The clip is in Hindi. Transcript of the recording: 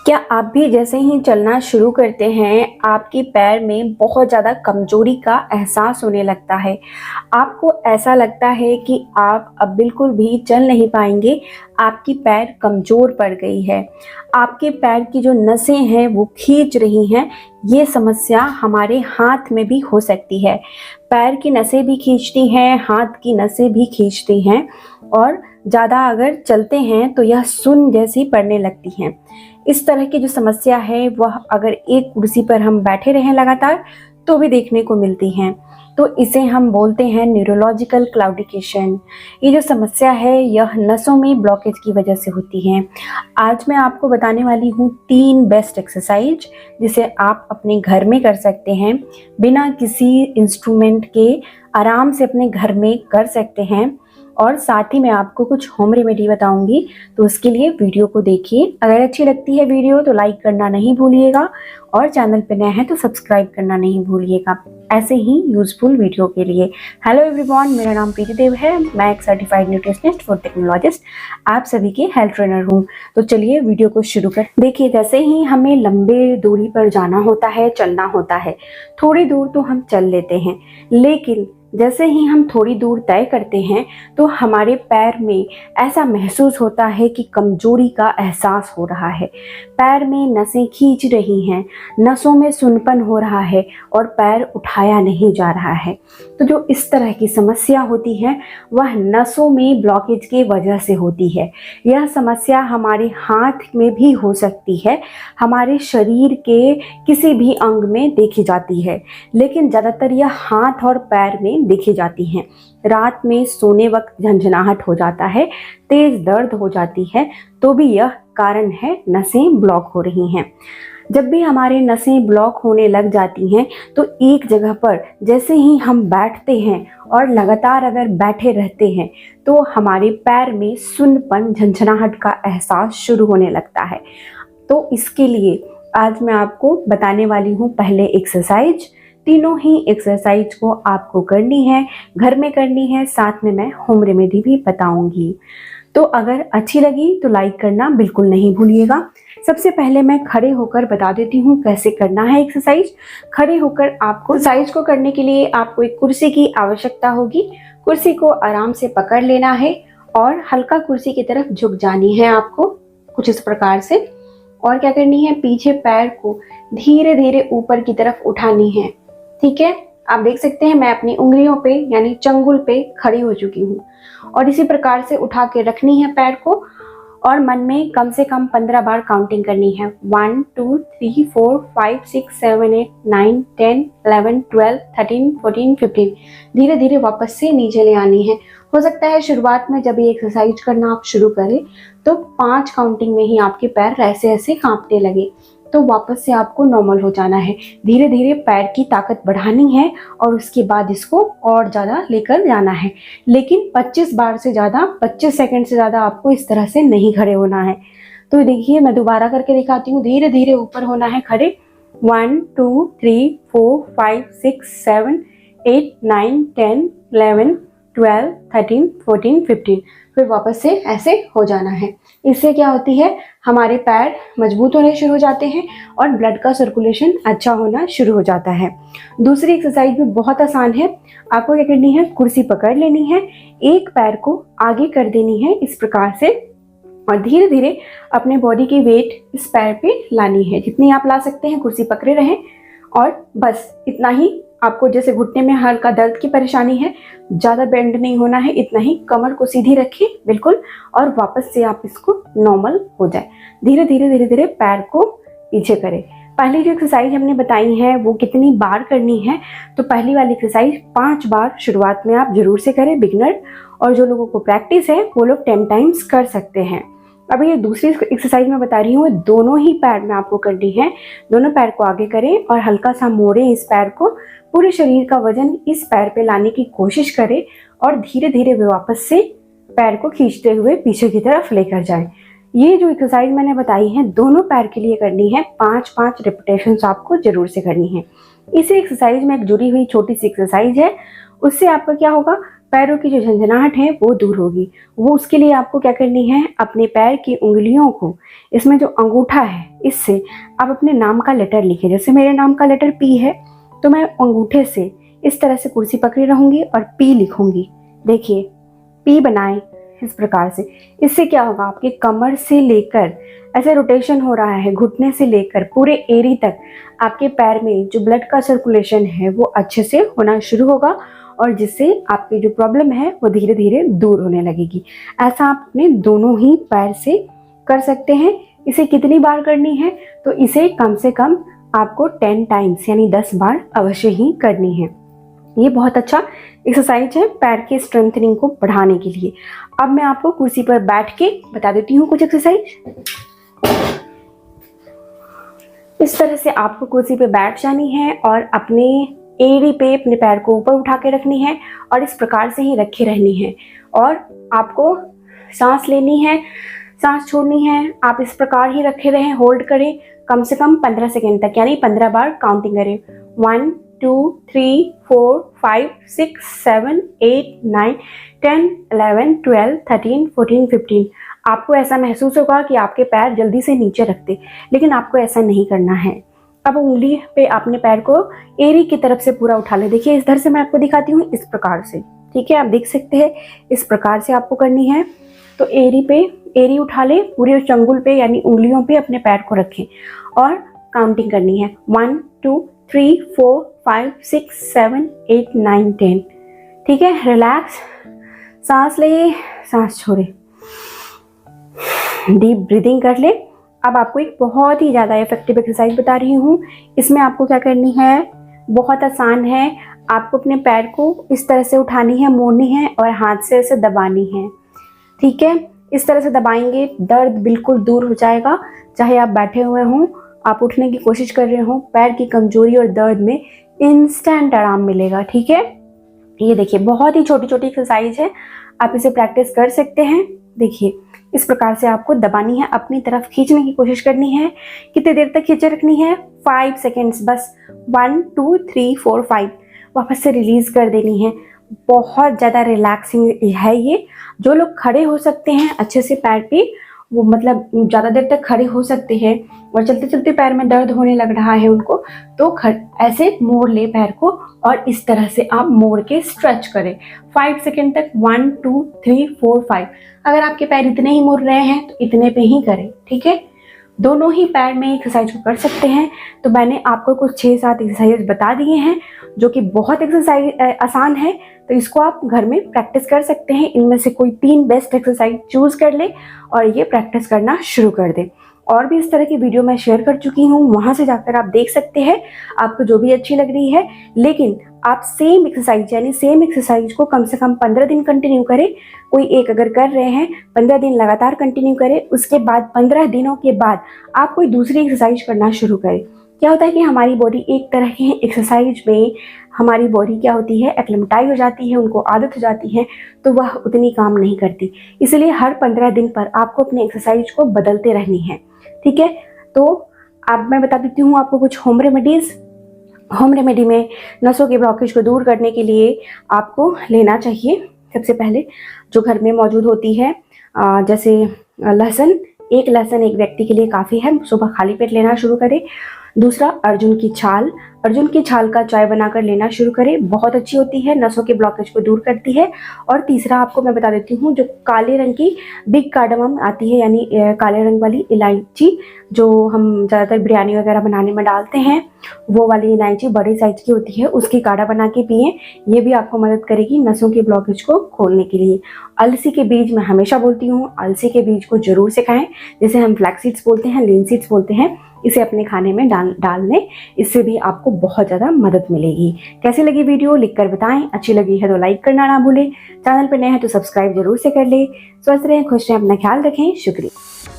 क्या आप भी जैसे ही चलना शुरू करते हैं, आपके पैर में बहुत ज़्यादा कमज़ोरी का एहसास होने लगता है। आपको ऐसा लगता है कि आप अब बिल्कुल भी चल नहीं पाएँगे, आपकी पैर कमज़ोर पड़ गई है। आपके पैर की जो नसें हैं वो खींच रही हैं, ये समस्या हमारे हाथ में भी हो सकती है। पैर की नसें भी खींचती हैं, हाथ की नसें भी खींचती हैं और ज़्यादा अगर चलते हैं तो यह सुन्न जैसी पड़ने लगती हैं। इस तरह की जो समस्या है वह अगर एक कुर्सी पर हम बैठे रहें लगातार तो भी देखने को मिलती हैं। तो इसे हम बोलते हैं न्यूरोलॉजिकल क्लाउडिकेशन। ये जो समस्या है यह नसों में ब्लॉकेज की वजह से होती है। आज मैं आपको बताने वाली हूँ 3 बेस्ट एक्सरसाइज जिसे आप अपने घर में कर सकते हैं, बिना किसी इंस्ट्रूमेंट के आराम से अपने घर में कर सकते हैं। और साथ ही मैं आपको कुछ होम रेमेडी बताऊंगी, तो उसके लिए वीडियो को देखिए। अगर अच्छी लगती है वीडियो तो लाइक करना नहीं भूलिएगा और चैनल पर नए हैं तो सब्सक्राइब करना नहीं भूलिएगा, ऐसे ही यूजफुल वीडियो के लिए। हेलो एवरीवन, मेरा नाम प्रीति देव है। मैं एक सर्टिफाइड न्यूट्रिशनिस्ट फूड टेक्नोलॉजिस्ट, आप सभी के हेल्थ ट्रेनर हूँ। तो चलिए वीडियो को शुरू कर। देखिए, जैसे ही हमें लंबे दूरी पर जाना होता है, चलना होता है, थोड़ी दूर तो हम चल लेते हैं, लेकिन जैसे ही हम थोड़ी दूर तय करते हैं तो हमारे पैर में ऐसा महसूस होता है कि कमजोरी का एहसास हो रहा है। पैर में नसें खींच रही हैं, नसों में सुनपन हो रहा है और पैर उठाया नहीं जा रहा है। तो जो इस तरह की समस्या होती है वह नसों में ब्लॉकेज की वजह से होती है। यह समस्या हमारे हाथ में भी हो सकती है, हमारे शरीर के किसी भी अंग में देखी जाती है, लेकिन ज़्यादातर यह हाथ और पैर में देखी जाती हैं। रात में सोने वक्त झंझनाहट हो जाता है, तेज दर्द हो जाती है, तो भी यह कारण है नसें ब्लॉक हो रही हैं। जब भी हमारे नसें ब्लॉक होने लग जाती हैं तो एक जगह पर जैसे ही हम बैठते हैं और लगातार अगर बैठे रहते हैं तो हमारे पैर में सुन्नपन, झंझनाहट का एहसास शुरू होने लगता है। तो इसके लिए आज मैं आपको बताने वाली हूँ पहले एक्सरसाइज। तीनों ही एक्सरसाइज को आपको करनी है, घर में करनी है, साथ में मैं होम रेमेडी भी बताऊंगी। तो अगर अच्छी लगी तो लाइक करना बिल्कुल नहीं भूलिएगा। सबसे पहले मैं खड़े होकर बता देती हूँ कैसे करना है एक्सरसाइज। खड़े होकर आपको एक्सरसाइज को करने के लिए आपको एक कुर्सी की आवश्यकता होगी। कुर्सी को आराम से पकड़ लेना है और हल्का कुर्सी की तरफ झुक जानी है आपको, कुछ इस प्रकार से। और क्या करनी है, पीछे पैर को धीरे धीरे ऊपर की तरफ उठानी है। ठीक है, आप देख सकते हैं मैं अपनी उंगलियों पे यानी चंगुल पे खड़ी हो चुकी हूँ और इसी प्रकार से उठा के रखनी है पैर को और मन में कम से कम 15 बार काउंटिंग करनी है। 1 2 3 4 5 6 7 8 9 10 11 12 13 14 15। धीरे धीरे वापस से नीचे ले आनी है। हो सकता है शुरुआत में जब ये एक्सरसाइज करना आप शुरू करें तो 5 काउंटिंग में ही आपके पैर ऐसे ऐसे कांपने लगे, तो वापस से आपको नॉर्मल हो जाना है। धीरे धीरे पैर की ताकत बढ़ानी है और उसके बाद इसको और ज़्यादा लेकर जाना है, लेकिन 25 बार से ज़्यादा, 25 सेकंड से ज़्यादा आपको इस तरह से नहीं खड़े होना है। तो देखिए, मैं दोबारा करके दिखाती हूँ। धीरे धीरे ऊपर होना है खड़े। 1 2 3 4 5 6 7 8 9 10 11 12 13 14 15। फिर वापस से ऐसे हो जाना है। इससे क्या होती है, हमारे पैर मजबूत होने शुरू हो जाते हैं और ब्लड का सर्कुलेशन अच्छा होना शुरू हो जाता है। दूसरी एक्सरसाइज भी बहुत आसान है। आपको क्या करनी है, कुर्सी पकड़ लेनी है, एक पैर को आगे कर देनी है इस प्रकार से और धीरे धीरे अपने बॉडी की वेट इस पैर पे लानी है। जितनी आप ला सकते हैं, कुर्सी पकड़े रहें और बस इतना ही। आपको जैसे घुटने में हल्का दर्द की परेशानी है, ज़्यादा बेंड नहीं होना है, इतना ही। कमर को सीधी रखिए बिल्कुल और वापस से आप इसको नॉर्मल हो जाए। धीरे धीरे धीरे धीरे पैर को पीछे करें। पहली जो एक्सरसाइज हमने बताई है वो कितनी बार करनी है, तो पहली वाली एक्सरसाइज 5 बार शुरुआत में आप जरूर से करें, बिगनर। और जो लोगों को प्रैक्टिस है वो लोग 10 टाइम्स कर सकते हैं। अभी ये दूसरी एक्सरसाइज मैं बता रही हूँ, दोनों ही पैर में आपको करनी है। दोनों पैर को आगे करें और हल्का सा मोड़ें इस पैर को। पूरे शरीर का वजन इस पैर पे लाने की कोशिश करें और धीरे धीरे वे वापस से पैर को खींचते हुए पीछे की तरफ लेकर जाएं। ये जो एक्सरसाइज मैंने बताई है दोनों पैर के लिए करनी है। 5-5 रिपीटेशंस आपको जरूर से करनी है। इसी एक्सरसाइज में एक जुड़ी हुई छोटी सी एक्सरसाइज है, उससे आपका क्या होगा, पैरों की जो झंझनाहट है वो दूर होगी। वो उसके लिए आपको क्या करनी है, अपने पैर की उंगलियों को, इसमें जो अंगूठा है इससे आप अपने नाम का लेटर लिखिए। जैसे मेरे नाम का लेटर पी है तो मैं अंगूठे से इस तरह से कुर्सी पकड़े रहूंगी और पी लिखूंगी। देखिए पी बनाएं इस प्रकार से। इससे क्या होगा, आपके कमर से लेकर ऐसे रोटेशन हो रहा है, घुटने से लेकर पूरे एड़ी तक आपके पैर में जो ब्लड का सर्कुलेशन है वो अच्छे से होना शुरू होगा और जिससे आपकी जो प्रॉब्लम है वो धीरे धीरे दूर होने लगेगी। ऐसा आप अपने दोनों ही पैर से कर सकते हैं। इसे कितनी बार करनी है, तो इसे कम से कम आपको 10 टाइम्स यानी 10 बार अवश्य ही करनी है। ये बहुत अच्छा एक्सरसाइज है पैर के स्ट्रेंथनिंग को बढ़ाने के लिए। अब मैं आपको कुर्सी पर बैठ के बता देती हूँ कुछ एक्सरसाइज। इस तरह से आपको कुर्सी पे बैठ जानी है और अपने एड़ी पे अपने पैर को ऊपर उठा के रखनी है और इस प्रकार से ही रखे रहनी है। और आपको सांस लेनी है, सांस छोड़नी है। आप इस प्रकार ही रखे रहें, होल्ड करें कम से कम 15 सेकेंड तक, यानी 15 बार काउंटिंग करें। 1 2 3 4 5 6 7 8 9 10 11 12 13 14 15। आपको ऐसा महसूस होगा कि आपके पैर जल्दी से नीचे रखते, लेकिन आपको ऐसा नहीं करना है। अब उंगली पे अपने पैर को एड़ी की तरफ से पूरा उठा ले। देखिए इधर से मैं आपको दिखाती हूँ इस प्रकार से, ठीक है, आप देख सकते हैं इस प्रकार से आपको करनी है। तो एड़ी उठा ले, पूरे चंगुल पे यानी उंगलियों पे अपने पैर को रखें और काउंटिंग करनी है। 1 2 3 4 5 6 7 8 9 10। ठीक है, रिलैक्स, सांस ले, सांस छोड़े, डीप ब्रीदिंग कर ले। अब आपको एक बहुत ही ज़्यादा इफेक्टिव एक्सरसाइज बता रही हूँ। इसमें आपको क्या करनी है, बहुत आसान है। आपको अपने पैर को इस तरह से उठानी है, मोड़नी है और हाथ से ऐसे दबानी है। ठीक है, इस तरह से दबाएंगे, दर्द बिल्कुल दूर हो जाएगा। चाहे आप बैठे हुए हों, आप उठने की कोशिश कर रहे हो, पैर की कमजोरी और दर्द में इंस्टेंट आराम मिलेगा। ठीक है, ये देखिए बहुत ही छोटी छोटी एक्सरसाइज है, आप इसे प्रैक्टिस कर सकते हैं। देखिए इस प्रकार से आपको दबानी है, अपनी तरफ खींचने की कोशिश करनी है। कितनी देर तक खींचे रखनी है, 5 सेकेंड्स बस। 1 2 3 4 5, वापस से रिलीज कर देनी है। बहुत ज़्यादा रिलैक्सिंग है ये। जो लोग खड़े हो सकते हैं अच्छे से पैर पे, वो मतलब ज़्यादा देर तक खड़े हो सकते हैं और चलते चलते पैर में दर्द होने लग रहा है उनको, तो ऐसे मोड़ ले पैर को और इस तरह से आप मोड़ के स्ट्रेच करें 5 सेकेंड तक। 1 2 3 4 5। अगर आपके पैर इतने ही मुड़ रहे हैं तो इतने पे ही करें। ठीक है, दोनों ही पैर में एक्सरसाइज को कर सकते हैं। तो मैंने आपको कुछ 6-7 एक्सरसाइज बता दिए हैं जो कि बहुत एक्सरसाइज आसान है, तो इसको आप घर में प्रैक्टिस कर सकते हैं। इनमें से कोई 3 बेस्ट एक्सरसाइज चूज कर ले और ये प्रैक्टिस करना शुरू कर दे। और भी इस तरह की वीडियो मैं शेयर कर चुकी हूँ, वहाँ से जाकर आप देख सकते हैं आपको जो भी अच्छी लग रही है। लेकिन आप सेम एक्सरसाइज को कम से कम 15 दिन कंटिन्यू करें। कोई एक अगर कर रहे हैं, 15 दिन लगातार कंटिन्यू करें, उसके बाद 15 दिनों के बाद आप कोई दूसरी एक्सरसाइज करना शुरू करें। क्या होता है कि हमारी बॉडी एक तरह की एक्सरसाइज में हमारी बॉडी क्या होती है, एक्लिमेटाइज हो जाती है, उनको आदत हो जाती है, तो वह उतनी काम नहीं करती। इसलिए हर 15 दिन पर आपको अपनी एक्सरसाइज को बदलते रहनी है। ठीक है, तो अब मैं बता देती हूँ आपको कुछ होम रेमेडीज़। होम रेमेडी में नसों के ब्लॉकेज को दूर करने के लिए आपको लेना चाहिए सबसे पहले जो घर में मौजूद होती है, जैसे लहसुन। एक लहसुन एक व्यक्ति के लिए काफ़ी है, सुबह खाली पेट लेना शुरू करें। दूसरा अर्जुन की छाल का चाय बनाकर लेना शुरू करें, बहुत अच्छी होती है, नसों के ब्लॉकेज को दूर करती है। और तीसरा आपको मैं बता देती हूँ, जो काले रंग की बिग कार्डमम आती है, यानी काले रंग वाली इलायची जो हम ज़्यादातर बिरयानी वगैरह बनाने में डालते हैं, वो वाली इलायची बड़े साइज की होती है, उसकी काढ़ा बना के पिएं। ये भी आपको मदद करेगी नसों के ब्लॉकेज को खोलने के लिए। अलसी के बीज, मैं हमेशा बोलती हूँ अलसी के बीज को जरूर से खाएं, जिसे हम फ्लैक्स सीड्स बोलते हैं, लीन सीड्स बोलते हैं। इसे अपने खाने में डाल लें, इससे भी आपको बहुत ज़्यादा मदद मिलेगी। कैसी लगी वीडियो लिखकर बताएं, अच्छी लगी है तो लाइक करना ना भूलें, चैनल पर नए हैं तो सब्सक्राइब जरूर से कर लें। स्वस्थ रहें, खुश रहें, अपना ख्याल रखें, शुक्रिया।